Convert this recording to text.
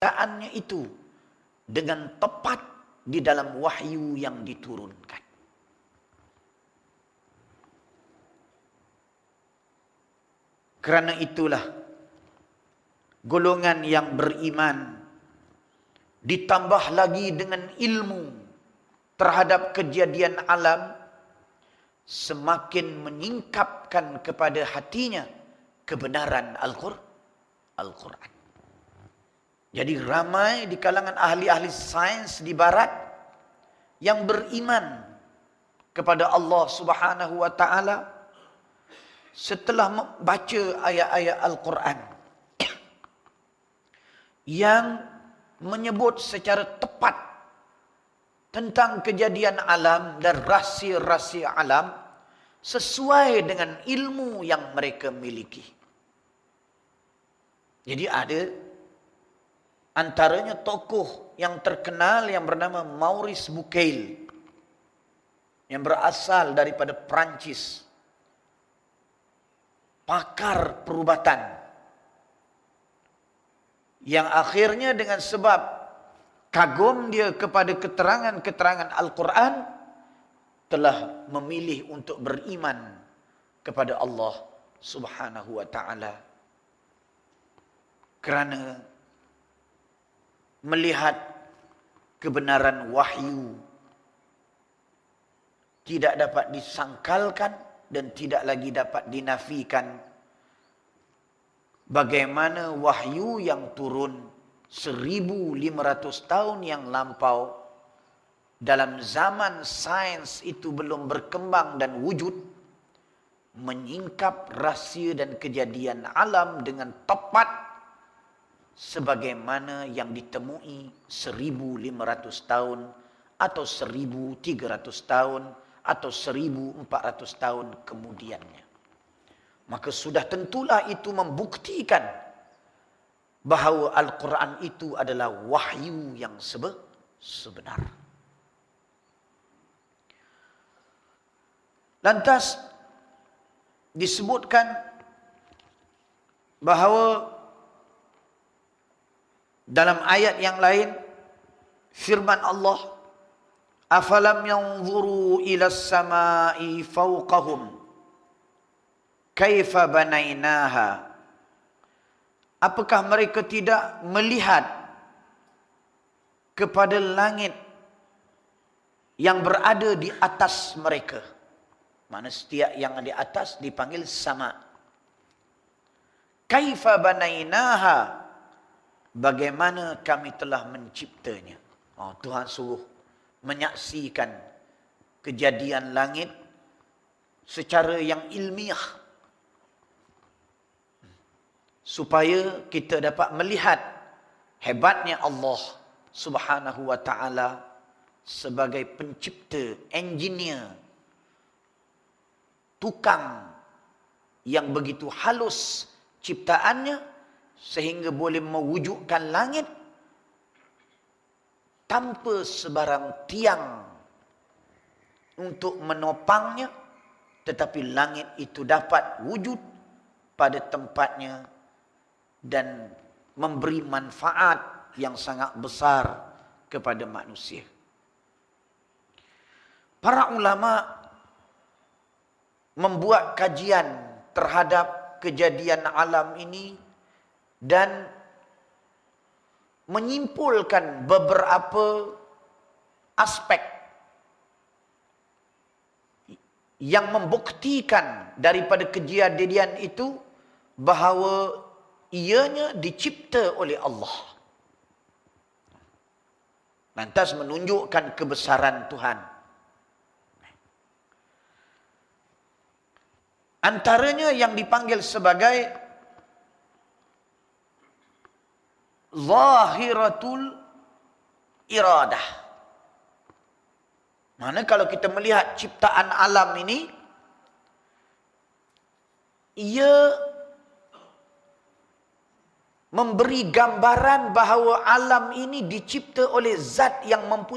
penciptaannya itu dengan tepat di dalam wahyu yang diturunkan. Kerana itulah golongan yang beriman ditambah lagi dengan ilmu terhadap kejadian alam, semakin menyingkapkan kepada hatinya kebenaran Al-Quran. Jadi ramai di kalangan ahli-ahli sains di barat yang beriman kepada Allah Subhanahu wa taala setelah membaca ayat-ayat Al-Quran yang menyebut secara tepat tentang kejadian alam dan rahsia-rahsia alam sesuai dengan ilmu yang mereka miliki. Jadi ada antaranya tokoh yang terkenal yang bernama Maurice Bucaille yang berasal daripada Perancis, pakar perubatan, yang akhirnya dengan sebab kagum dia kepada keterangan-keterangan Al-Quran telah memilih untuk beriman kepada Allah Subhanahu wa taala kerana melihat kebenaran wahyu tidak dapat disangkalkan dan tidak lagi dapat dinafikan. Bagaimana wahyu yang turun 1500 tahun yang lampau dalam zaman sains itu belum berkembang dan wujud, menyingkap rahsia dan kejadian alam dengan tepat sebagaimana yang ditemui 1500 tahun atau 1300 tahun atau 1400 tahun kemudiannya. Maka sudah tentulah itu membuktikan bahawa Al-Quran itu adalah wahyu yang sebenar. Lantas disebutkan bahawa dalam ayat yang lain firman Allah, afalam yanzuru ila as-samai fawqahum kaifa banainaha. Apakah mereka tidak melihat kepada langit yang berada di atas mereka? Mana setiap yang di atas dipanggil sama. Kaifa banainaha, bagaimana kami telah menciptanya. Tuhan suruh menyaksikan kejadian langit secara yang ilmiah supaya kita dapat melihat hebatnya Allah Subhanahu wa taala sebagai pencipta, engineer, tukang yang begitu halus ciptaannya sehingga boleh mewujudkan langit tanpa sebarang tiang untuk menopangnya, tetapi langit itu dapat wujud pada tempatnya dan memberi manfaat yang sangat besar kepada manusia. Para ulama membuat kajian terhadap kejadian alam ini dan menyimpulkan beberapa aspek yang membuktikan daripada kejadian itu bahawa ianya dicipta oleh Allah. Lantas menunjukkan kebesaran Tuhan. Antaranya yang dipanggil sebagai zahiratul iradah. Mana kalau kita melihat ciptaan alam ini, ia memberi gambaran bahawa alam ini dicipta oleh zat yang mempunyai